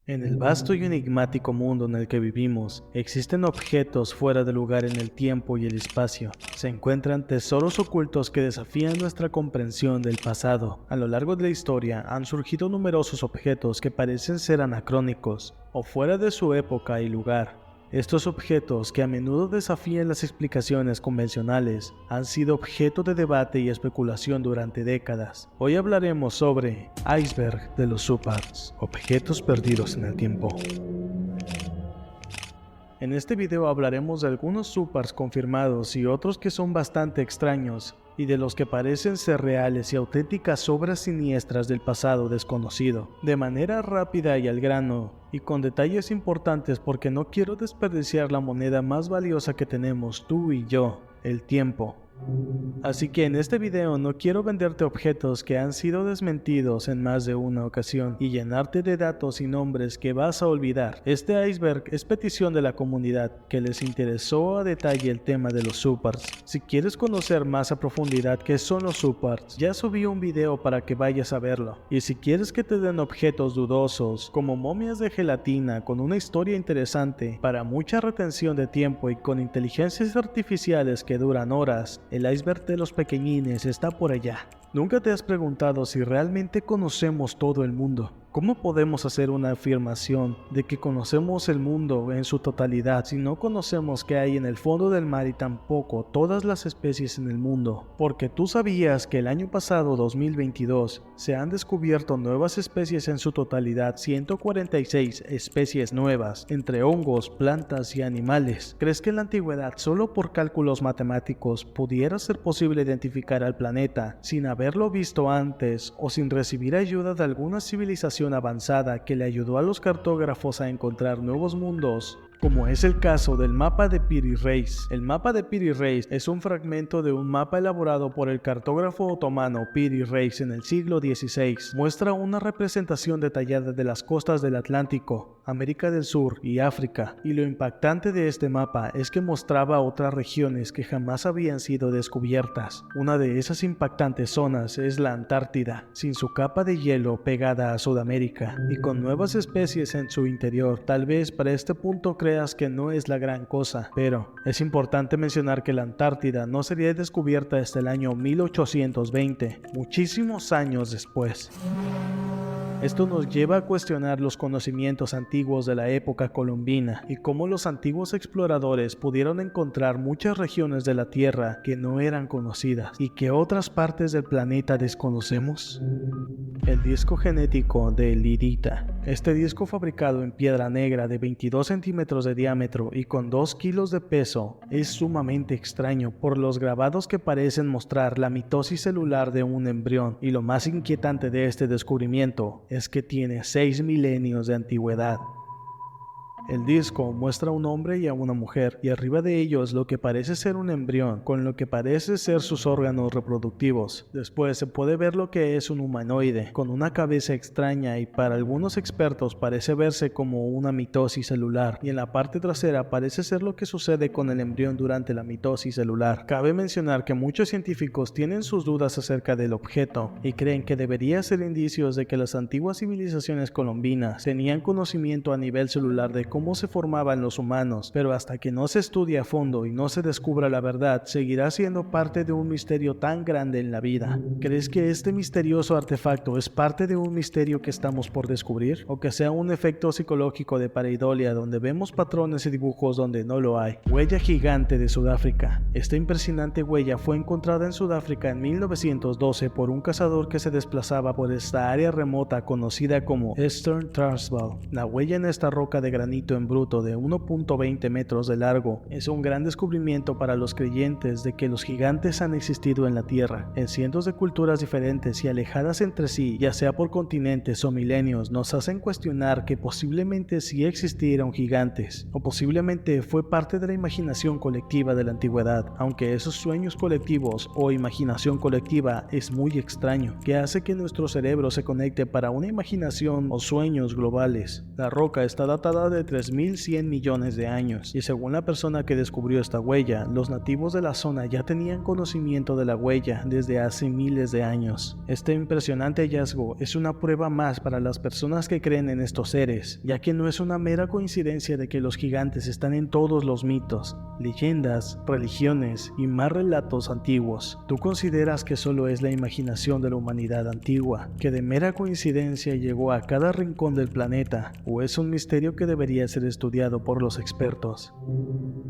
En el vasto y enigmático mundo en el que vivimos, existen objetos fuera de lugar en el tiempo y el espacio. Se encuentran tesoros ocultos que desafían nuestra comprensión del pasado. A lo largo de la historia han surgido numerosos objetos que parecen ser anacrónicos o fuera de su época y lugar. Estos objetos, que a menudo desafían las explicaciones convencionales, han sido objeto de debate y especulación durante décadas. Hoy hablaremos sobre Iceberg de los Supars, objetos perdidos en el tiempo. En este video hablaremos de algunos Supars confirmados y otros que son bastante extraños, y de los que parecen ser reales y auténticas obras siniestras del pasado desconocido, de manera rápida y al grano, y con detalles importantes porque no quiero desperdiciar la moneda más valiosa que tenemos tú y yo, el tiempo. Así que en este video no quiero venderte objetos que han sido desmentidos en más de una ocasión y llenarte de datos y nombres que vas a olvidar. Este iceberg es petición de la comunidad que les interesó a detalle el tema de los Supars. Si quieres conocer más a profundidad qué son los Supars, ya subí un video para que vayas a verlo. Y si quieres que te den objetos dudosos, como momias de gelatina con una historia interesante, para mucha retención de tiempo y con inteligencias artificiales que duran horas, el iceberg de los pequeñines está por allá. ¿Nunca te has preguntado si realmente conocemos todo el mundo? ¿Cómo podemos hacer una afirmación de que conocemos el mundo en su totalidad si no conocemos qué hay en el fondo del mar y tampoco todas las especies en el mundo? Porque tú sabías que el año pasado, 2022, se han descubierto nuevas especies en su totalidad, 146 especies nuevas, entre hongos, plantas y animales. ¿Crees que en la antigüedad, solo por cálculos matemáticos, pudiera ser posible identificar al planeta sin haberlo visto antes o sin recibir ayuda de alguna civilización avanzada que le ayudó a los cartógrafos a encontrar nuevos mundos? Como es el caso del mapa de Piri Reis. El mapa de Piri Reis es un fragmento de un mapa elaborado por el cartógrafo otomano Piri Reis en el siglo XVI. Muestra una representación detallada de las costas del Atlántico, América del Sur y África, y lo impactante de este mapa es que mostraba otras regiones que jamás habían sido descubiertas. Una de esas impactantes zonas es la Antártida, sin su capa de hielo pegada a Sudamérica, y con nuevas especies en su interior. Tal vez para este punto creas que no es la gran cosa, pero es importante mencionar que la Antártida no sería descubierta hasta el año 1820, muchísimos años después. Esto nos lleva a cuestionar los conocimientos antiguos de la época colombina y cómo los antiguos exploradores pudieron encontrar muchas regiones de la Tierra que no eran conocidas y que otras partes del planeta desconocemos. El disco genético de Lidita. Este disco, fabricado en piedra negra de 22 centímetros de diámetro y con 2 kilos de peso, es sumamente extraño por los grabados que parecen mostrar la mitosis celular de un embrión, y lo más inquietante de este descubrimiento es que tiene 6 milenios de antigüedad. El disco muestra a un hombre y a una mujer, y arriba de ellos lo que parece ser un embrión, con lo que parece ser sus órganos reproductivos. Después se puede ver lo que es un humanoide, con una cabeza extraña y para algunos expertos parece verse como una mitosis celular, y en la parte trasera parece ser lo que sucede con el embrión durante la mitosis celular. Cabe mencionar que muchos científicos tienen sus dudas acerca del objeto, y creen que debería ser indicios de que las antiguas civilizaciones colombinas tenían conocimiento a nivel celular de cómo se formaban los humanos, pero hasta que no se estudie a fondo y no se descubra la verdad, seguirá siendo parte de un misterio tan grande en la vida. ¿Crees que este misterioso artefacto es parte de un misterio que estamos por descubrir? ¿O que sea un efecto psicológico de pareidolia donde vemos patrones y dibujos donde no lo hay? Huella gigante de Sudáfrica. Esta impresionante huella fue encontrada en Sudáfrica en 1912 por un cazador que se desplazaba por esta área remota conocida como Eastern Transvaal. La huella en esta roca de granito en bruto de 1.20 metros de largo es un gran descubrimiento para los creyentes de que los gigantes han existido en la Tierra. En cientos de culturas diferentes y alejadas entre sí, ya sea por continentes o milenios, nos hacen cuestionar que posiblemente sí existieron gigantes, o posiblemente fue parte de la imaginación colectiva de la antigüedad, aunque esos sueños colectivos o imaginación colectiva es muy extraño, que hace que nuestro cerebro se conecte para una imaginación o sueños globales. La roca está datada de 3100 millones de años, y según la persona que descubrió esta huella, los nativos de la zona ya tenían conocimiento de la huella desde hace miles de años. Este impresionante hallazgo es una prueba más para las personas que creen en estos seres, ya que no es una mera coincidencia de que los gigantes están en todos los mitos, leyendas, religiones y más relatos antiguos. ¿Tú consideras que solo es la imaginación de la humanidad antigua, que de mera coincidencia llegó a cada rincón del planeta, o es un misterio que debería ser estudiado por los expertos?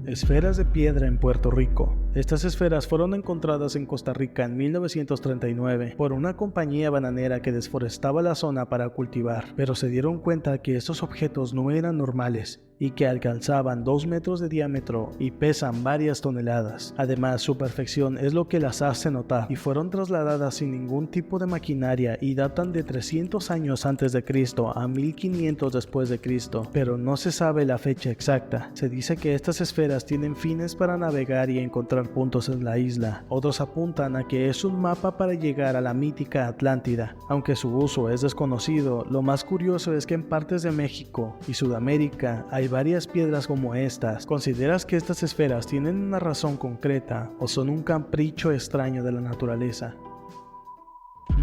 Esferas de piedra en Puerto Rico. Estas esferas fueron encontradas en Costa Rica en 1939 por una compañía bananera que desforestaba la zona para cultivar, pero se dieron cuenta que estos objetos no eran normales y que alcanzaban 2 metros de diámetro y pesan varias toneladas. Además, su perfección es lo que las hace notar, y fueron trasladadas sin ningún tipo de maquinaria y datan de 300 años antes de Cristo a 1500 después de Cristo, pero no se sabe la fecha exacta. Se dice que estas esferas tienen fines para navegar y encontrar puntos en la isla. Otros apuntan a que es un mapa para llegar a la mítica Atlántida. Aunque su uso es desconocido, lo más curioso es que en partes de México y Sudamérica hay varias piedras como estas. ¿Consideras que estas esferas tienen una razón concreta o son un capricho extraño de la naturaleza?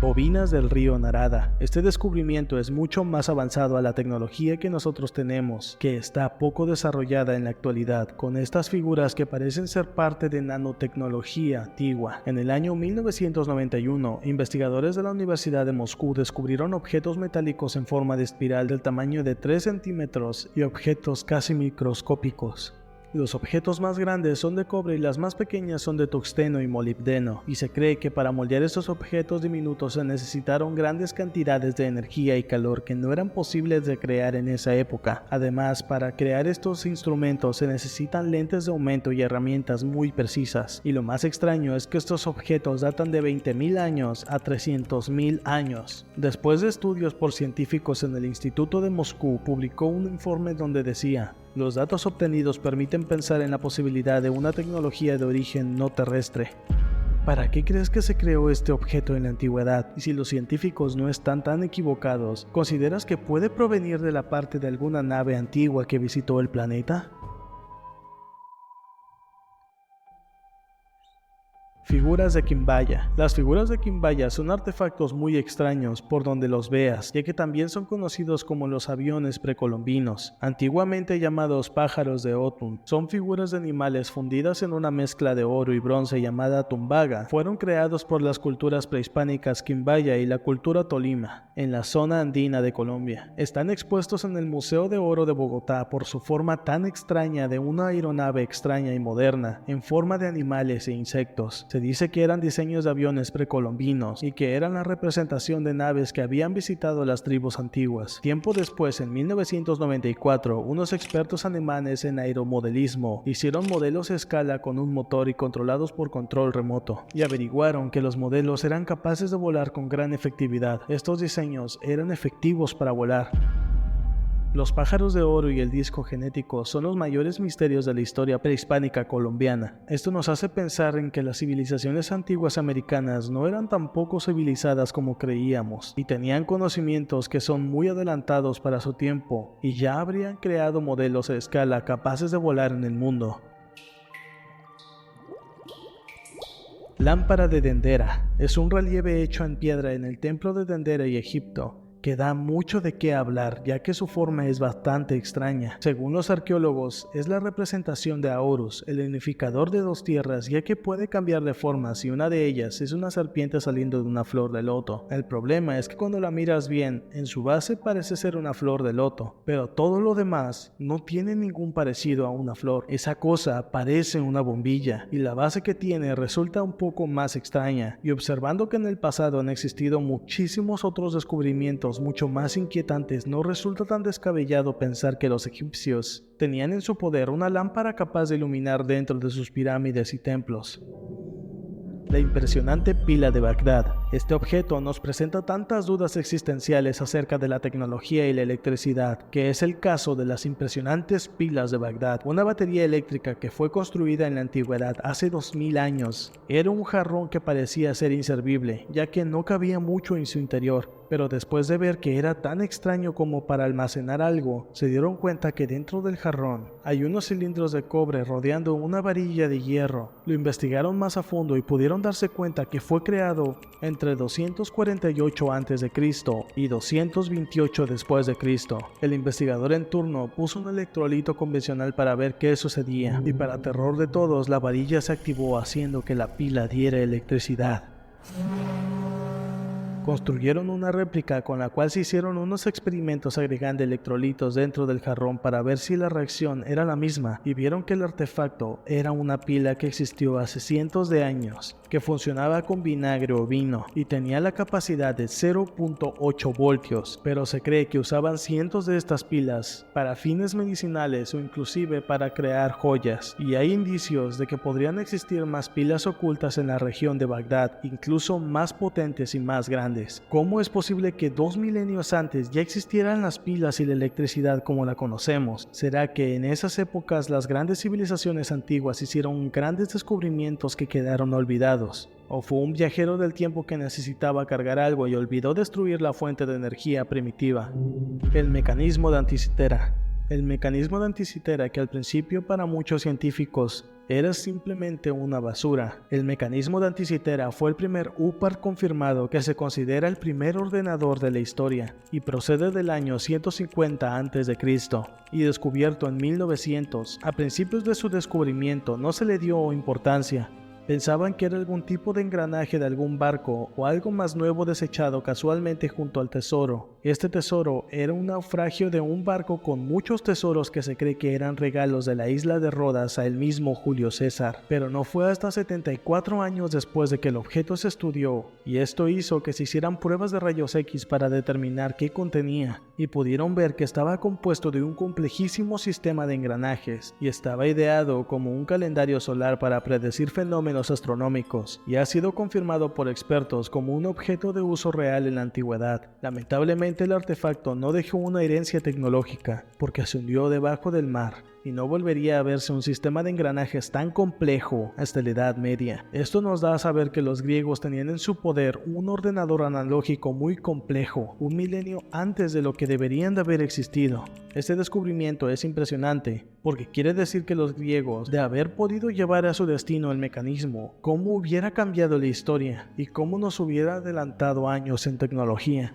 Bobinas del río Narada. Este descubrimiento es mucho más avanzado a la tecnología que nosotros tenemos, que está poco desarrollada en la actualidad, con estas figuras que parecen ser parte de nanotecnología antigua. En el año 1991, investigadores de la Universidad de Moscú descubrieron objetos metálicos en forma de espiral del tamaño de 3 centímetros y objetos casi microscópicos. Los objetos más grandes son de cobre y las más pequeñas son de tungsteno y molibdeno, y se cree que para moldear estos objetos diminutos se necesitaron grandes cantidades de energía y calor que no eran posibles de crear en esa época. Además, para crear estos instrumentos se necesitan lentes de aumento y herramientas muy precisas, y lo más extraño es que estos objetos datan de 20.000 años a 300.000 años. Después de estudios por científicos en el Instituto de Moscú, publicó un informe donde decía: los datos obtenidos permiten pensar en la posibilidad de una tecnología de origen no terrestre. ¿Para qué crees que se creó este objeto en la antigüedad? Y si los científicos no están tan equivocados, ¿consideras que puede provenir de la parte de alguna nave antigua que visitó el planeta? Figuras de Quimbaya. Las figuras de Quimbaya son artefactos muy extraños por donde los veas, ya que también son conocidos como los aviones precolombinos, antiguamente llamados pájaros de Otun. Son figuras de animales fundidas en una mezcla de oro y bronce llamada tumbaga. Fueron creados por las culturas prehispánicas Quimbaya y la cultura Tolima, en la zona andina de Colombia. Están expuestos en el Museo de Oro de Bogotá por su forma tan extraña de una aeronave extraña y moderna, en forma de animales e insectos. Se dice que eran diseños de aviones precolombinos y que eran la representación de naves que habían visitado las tribus antiguas. Tiempo después, en 1994, unos expertos alemanes en aeromodelismo hicieron modelos a escala con un motor y controlados por control remoto, y averiguaron que los modelos eran capaces de volar con gran efectividad. Estos diseños eran efectivos para volar. Los pájaros de oro y el disco genético son los mayores misterios de la historia prehispánica colombiana. Esto nos hace pensar en que las civilizaciones antiguas americanas no eran tan poco civilizadas como creíamos, y tenían conocimientos que son muy adelantados para su tiempo, y ya habrían creado modelos a escala capaces de volar en el mundo. Lámpara de Dendera. Es un relieve hecho en piedra en el templo de Dendera y Egipto, que da mucho de qué hablar, ya que su forma es bastante extraña. Según los arqueólogos, es la representación de Horus, el unificador de dos tierras, ya que puede cambiar de formas y una de ellas es una serpiente saliendo de una flor de loto. El problema es que cuando la miras bien, en su base parece ser una flor de loto, pero todo lo demás no tiene ningún parecido a una flor. Esa cosa parece una bombilla, y la base que tiene resulta un poco más extraña, y observando que en el pasado han existido muchísimos otros descubrimientos mucho más inquietantes, no resulta tan descabellado pensar que los egipcios tenían en su poder una lámpara capaz de iluminar dentro de sus pirámides y templos. La impresionante pila de Bagdad. Este objeto nos presenta tantas dudas existenciales acerca de la tecnología y la electricidad, que es el caso de las impresionantes pilas de Bagdad, una batería eléctrica que fue construida en la antigüedad hace 2000 años. Era un jarrón que parecía ser inservible, ya que no cabía mucho en su interior, pero después de ver que era tan extraño como para almacenar algo, se dieron cuenta que dentro del jarrón hay unos cilindros de cobre rodeando una varilla de hierro. Lo investigaron más a fondo y pudieron darse cuenta que fue creado entre 248 a.C. y 228 después de Cristo. El investigador en turno puso un electrolito convencional para ver qué sucedía, y para terror de todos, la varilla se activó haciendo que la pila diera electricidad. Construyeron una réplica con la cual se hicieron unos experimentos agregando electrolitos dentro del jarrón para ver si la reacción era la misma, y vieron que el artefacto era una pila que existió hace cientos de años, que funcionaba con vinagre o vino y tenía la capacidad de 0.8 voltios, pero se cree que usaban cientos de estas pilas para fines medicinales o inclusive para crear joyas, y hay indicios de que podrían existir más pilas ocultas en la región de Bagdad, incluso más potentes y más grandes. ¿Cómo es posible que 2 milenios antes ya existieran las pilas y la electricidad como la conocemos? ¿Será que en esas épocas las grandes civilizaciones antiguas hicieron grandes descubrimientos que quedaron olvidados? ¿O fue un viajero del tiempo que necesitaba cargar algo y olvidó destruir la fuente de energía primitiva? El mecanismo de Anticitera. El mecanismo de Anticitera, que al principio para muchos científicos era simplemente una basura. El mecanismo de Anticitera fue el primer UPAR confirmado, que se considera el primer ordenador de la historia y procede del año 150 a.C. y descubierto en 1900. A principios de su descubrimiento no se le dio importancia. Pensaban que era algún tipo de engranaje de algún barco o algo más nuevo desechado casualmente junto al tesoro. Este tesoro era un naufragio de un barco con muchos tesoros que se cree que eran regalos de la isla de Rodas a el mismo Julio César. Pero no fue hasta 74 años después de que el objeto se estudió, y esto hizo que se hicieran pruebas de rayos X para determinar qué contenía, y pudieron ver que estaba compuesto de un complejísimo sistema de engranajes, y estaba ideado como un calendario solar para predecir fenómenos astronómicos, y ha sido confirmado por expertos como un objeto de uso real en la antigüedad. Lamentablemente el artefacto no dejó una herencia tecnológica, porque se hundió debajo del mar, y no volvería a verse un sistema de engranajes tan complejo hasta la Edad Media. Esto nos da a saber que los griegos tenían en su poder un ordenador analógico muy complejo, un milenio antes de lo que deberían de haber existido. Este descubrimiento es impresionante, porque quiere decir que los griegos, de haber podido llevar a su destino el mecanismo, cómo hubiera cambiado la historia y cómo nos hubiera adelantado años en tecnología.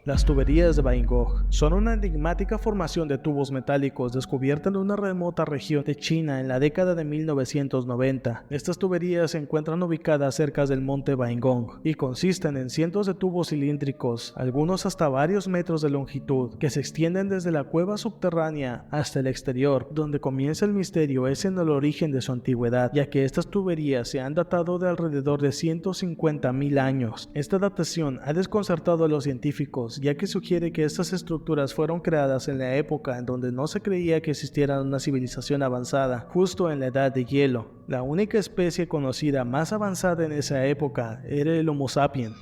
Las tuberías de Van Gogh son una enigmática formación de tubos metálicos descubierta en una remota región de China en la década de 1990. Estas tuberías se encuentran ubicadas cerca del monte Van Gogh y consisten en cientos de tubos cilíndricos, algunos hasta varios metros de longitud, que se extienden desde la cueva subterránea hasta el exterior. Donde comienza el misterio es en el origen de su antigüedad, ya que estas tuberías se han datado de alrededor de 150.000 años. Esta datación ha desconcertado a los científicos, ya que sugiere que estas estructuras fueron creadas en la época en donde no se creía que existiera una civilización avanzada, justo en la edad de hielo. La única especie conocida más avanzada en esa época era el Homo sapiens.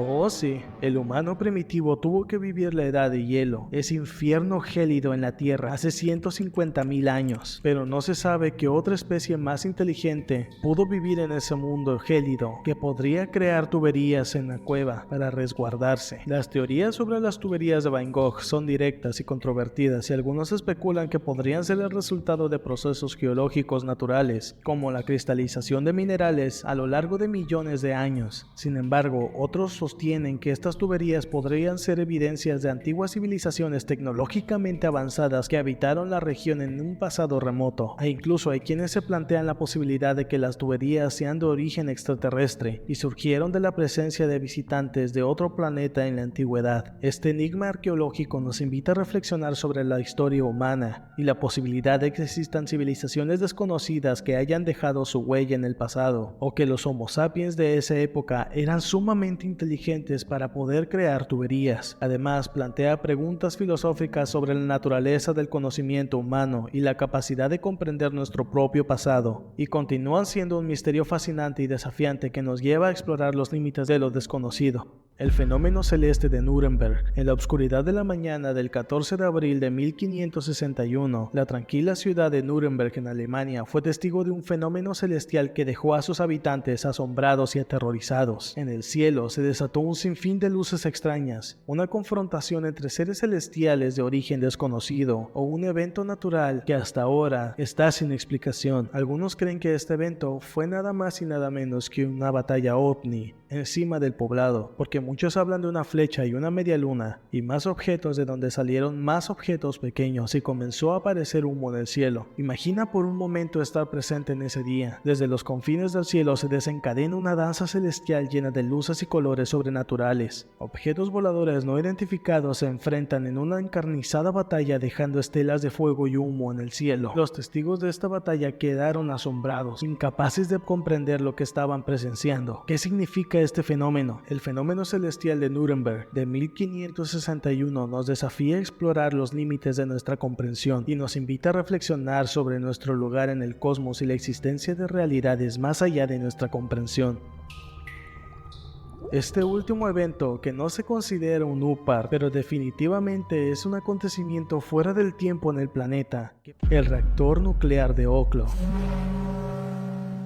Oh sí, el humano primitivo tuvo que vivir la edad de hielo, ese infierno gélido en la Tierra hace 150.000 años, pero no se sabe que otra especie más inteligente pudo vivir en ese mundo gélido, que podría crear tuberías en la cueva para resguardarse. Las teorías sobre las tuberías de Van Gogh son directas y controvertidas, y algunos especulan que podrían ser el resultado de procesos geológicos naturales, como la cristalización de minerales a lo largo de millones de años. Sin embargo, otros sostienen que estas tuberías podrían ser evidencias de antiguas civilizaciones tecnológicamente avanzadas que habitaron la región en un pasado remoto, e incluso hay quienes se plantean la posibilidad de que las tuberías sean de origen extraterrestre y surgieron de la presencia de visitantes de otro planeta en la antigüedad. Este enigma arqueológico nos invita a reflexionar sobre la historia humana y la posibilidad de que existan civilizaciones desconocidas que hayan dejado su huella en el pasado, o que los Homo sapiens de esa época eran sumamente inteligentes inteligentes para poder crear tuberías. Además, plantea preguntas filosóficas sobre la naturaleza del conocimiento humano y la capacidad de comprender nuestro propio pasado, y continúan siendo un misterio fascinante y desafiante que nos lleva a explorar los límites de lo desconocido. El fenómeno celeste de Nuremberg. En la oscuridad de la mañana del 14 de abril de 1561, la tranquila ciudad de Nuremberg en Alemania fue testigo de un fenómeno celestial que dejó a sus habitantes asombrados y aterrorizados. En el cielo se desató un sinfín de luces extrañas, una confrontación entre seres celestiales de origen desconocido o un evento natural que hasta ahora está sin explicación. Algunos creen que este evento fue nada más y nada menos que una batalla ovni encima del poblado, porque muchos hablan de una flecha y una media luna y más objetos de donde salieron más objetos pequeños y comenzó a aparecer humo en el cielo. Imagina por un momento estar presente en ese día. Desde los confines del cielo se desencadena una danza celestial llena de luces y colores sobrenaturales. Objetos voladores no identificados se enfrentan en una encarnizada batalla, dejando estelas de fuego y humo en el cielo. Los testigos de esta batalla quedaron asombrados, incapaces de comprender lo que estaban presenciando. ¿Qué significa este fenómeno? El fenómeno celestial de Nuremberg de 1561 nos desafía a explorar los límites de nuestra comprensión y nos invita a reflexionar sobre nuestro lugar en el cosmos y la existencia de realidades más allá de nuestra comprensión. Este último evento, que no se considera un UPAR, pero definitivamente es un acontecimiento fuera del tiempo en el planeta, el reactor nuclear de Oklo.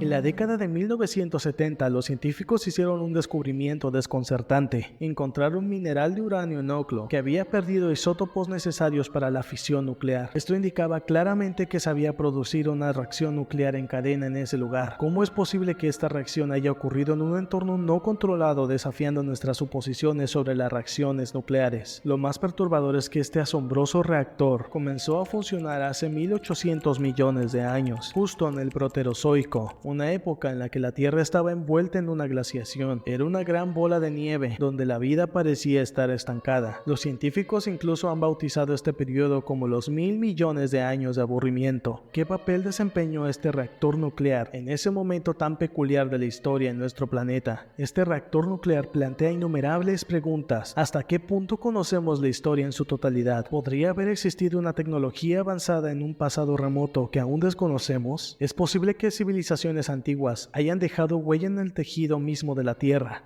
En la década de 1970, los científicos hicieron un descubrimiento desconcertante. Encontraron un mineral de uranio en Oklo que había perdido isótopos necesarios para la fisión nuclear. Esto indicaba claramente que se había producido una reacción nuclear en cadena en ese lugar. ¿Cómo es posible que esta reacción haya ocurrido en un entorno no controlado, desafiando nuestras suposiciones sobre las reacciones nucleares? Lo más perturbador es que este asombroso reactor comenzó a funcionar hace 1800 millones de años, justo en el Proterozoico, una época en la que la Tierra estaba envuelta en una glaciación. Era una gran bola de nieve donde la vida parecía estar estancada. Los científicos incluso han bautizado este periodo como los 1000 millones de años de aburrimiento. ¿Qué papel desempeñó este reactor nuclear en ese momento tan peculiar de la historia en nuestro planeta? Este reactor nuclear plantea innumerables preguntas. ¿Hasta qué punto conocemos la historia en su totalidad? ¿Podría haber existido una tecnología avanzada en un pasado remoto que aún desconocemos? ¿Es posible que civilizaciones antiguas hayan dejado huella en el tejido mismo de la Tierra?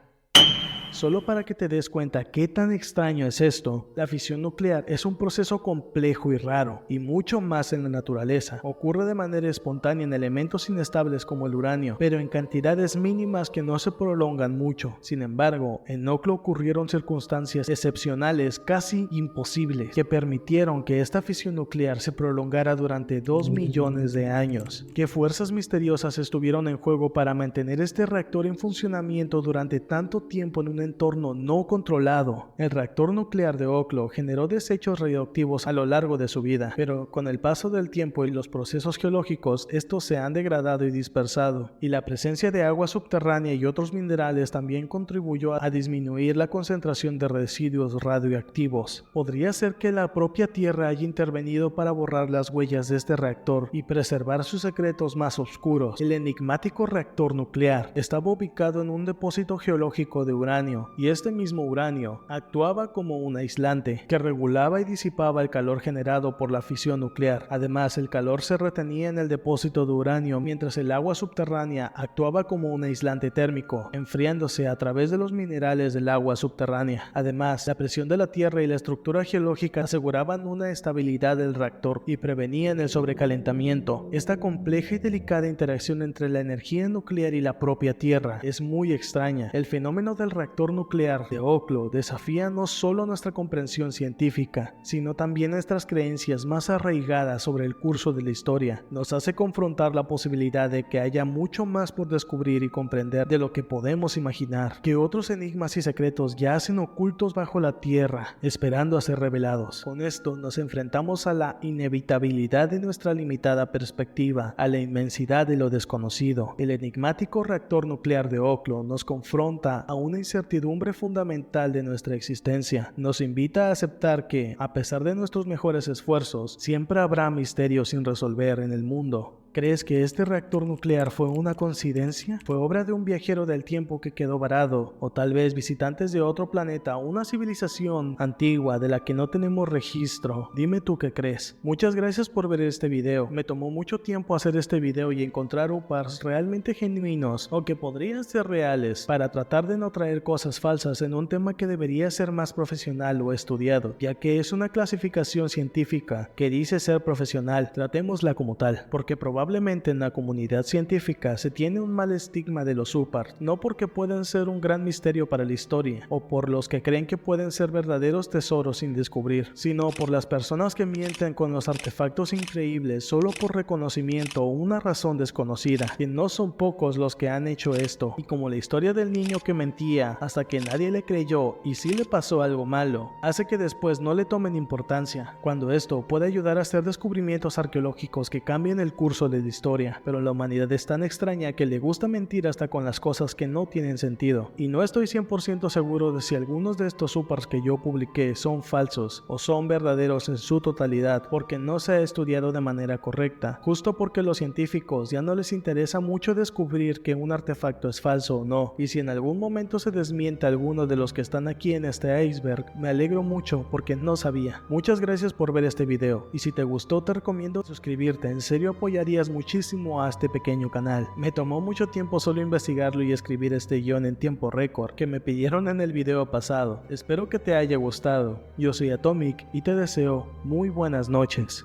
Solo para que te des cuenta qué tan extraño es esto, la fisión nuclear es un proceso complejo y raro, y mucho más en la naturaleza. Ocurre de manera espontánea en elementos inestables como el uranio, pero en cantidades mínimas que no se prolongan mucho. Sin embargo, en Oklo ocurrieron circunstancias excepcionales, casi imposibles, que permitieron que esta fisión nuclear se prolongara durante 2 millones de años. ¿Qué fuerzas misteriosas estuvieron en juego para mantener este reactor en funcionamiento durante tanto tiempo en un entorno no controlado? El reactor nuclear de Oklo generó desechos radioactivos a lo largo de su vida, pero con el paso del tiempo y los procesos geológicos, estos se han degradado y dispersado, y la presencia de agua subterránea y otros minerales también contribuyó a disminuir la concentración de residuos radioactivos. ¿Podría ser que la propia Tierra haya intervenido para borrar las huellas de este reactor y preservar sus secretos más oscuros? El enigmático reactor nuclear estaba ubicado en un depósito geológico de uranio, y este mismo uranio actuaba como un aislante que regulaba y disipaba el calor generado por la fisión nuclear. Además, el calor se retenía en el depósito de uranio, mientras el agua subterránea actuaba como un aislante térmico, enfriándose a través de los minerales del agua subterránea. Además, la presión de la Tierra y la estructura geológica aseguraban una estabilidad del reactor y prevenían el sobrecalentamiento. Esta compleja y delicada interacción entre la energía nuclear y la propia Tierra es muy extraña. El fenómeno del reactor nuclear de Oklo desafía no solo nuestra comprensión científica, sino también nuestras creencias más arraigadas sobre el curso de la historia. Nos hace confrontar la posibilidad de que haya mucho más por descubrir y comprender de lo que podemos imaginar, que otros enigmas y secretos yacen ocultos bajo la tierra, esperando a ser revelados. Con esto nos enfrentamos a la inevitabilidad de nuestra limitada perspectiva, a la inmensidad de lo desconocido. El enigmático reactor nuclear de Oklo nos confronta a una incertidumbre fundamental de nuestra existencia. Nos invita a aceptar que, a pesar de nuestros mejores esfuerzos, siempre habrá misterios sin resolver en el mundo. ¿Crees que este reactor nuclear fue una coincidencia? ¿Fue obra de un viajero del tiempo que quedó varado? ¿O tal vez visitantes de otro planeta, una civilización antigua de la que no tenemos registro? Dime tú qué crees. Muchas gracias por ver este video. Me tomó mucho tiempo hacer este video y encontrar UPARs realmente genuinos o que podrían ser reales para tratar de no traer cosas falsas en un tema que debería ser más profesional o estudiado, ya que es una clasificación científica que dice ser profesional. Tratémosla como tal, porque probablemente en la comunidad científica se tiene un mal estigma de los UPARs, no porque pueden ser un gran misterio para la historia o por los que creen que pueden ser verdaderos tesoros sin descubrir, sino por las personas que mienten con los artefactos increíbles solo por reconocimiento o una razón desconocida, que no son pocos los que han hecho esto, y como la historia del niño que mentía hasta que nadie le creyó y sí le pasó algo malo, hace que después no le tomen importancia, cuando esto puede ayudar a hacer descubrimientos arqueológicos que cambien el curso de la historia. Pero la humanidad es tan extraña que le gusta mentir hasta con las cosas que no tienen sentido, y no estoy 100% seguro de si algunos de estos UPARs que yo publiqué son falsos o son verdaderos en su totalidad, porque no se ha estudiado de manera correcta, justo porque los científicos ya no les interesa mucho descubrir que un artefacto es falso o no, y si en algún momento se desmiente alguno de los que están aquí en este iceberg, me alegro mucho porque no sabía. Muchas gracias por ver este video, y si te gustó te recomiendo suscribirte, en serio apoyarías muchísimo a este pequeño canal. Me tomó mucho tiempo solo investigarlo y escribir este guión en tiempo récord que me pidieron en el video pasado. Espero que te haya gustado. Yo soy Atomic y te deseo muy buenas noches.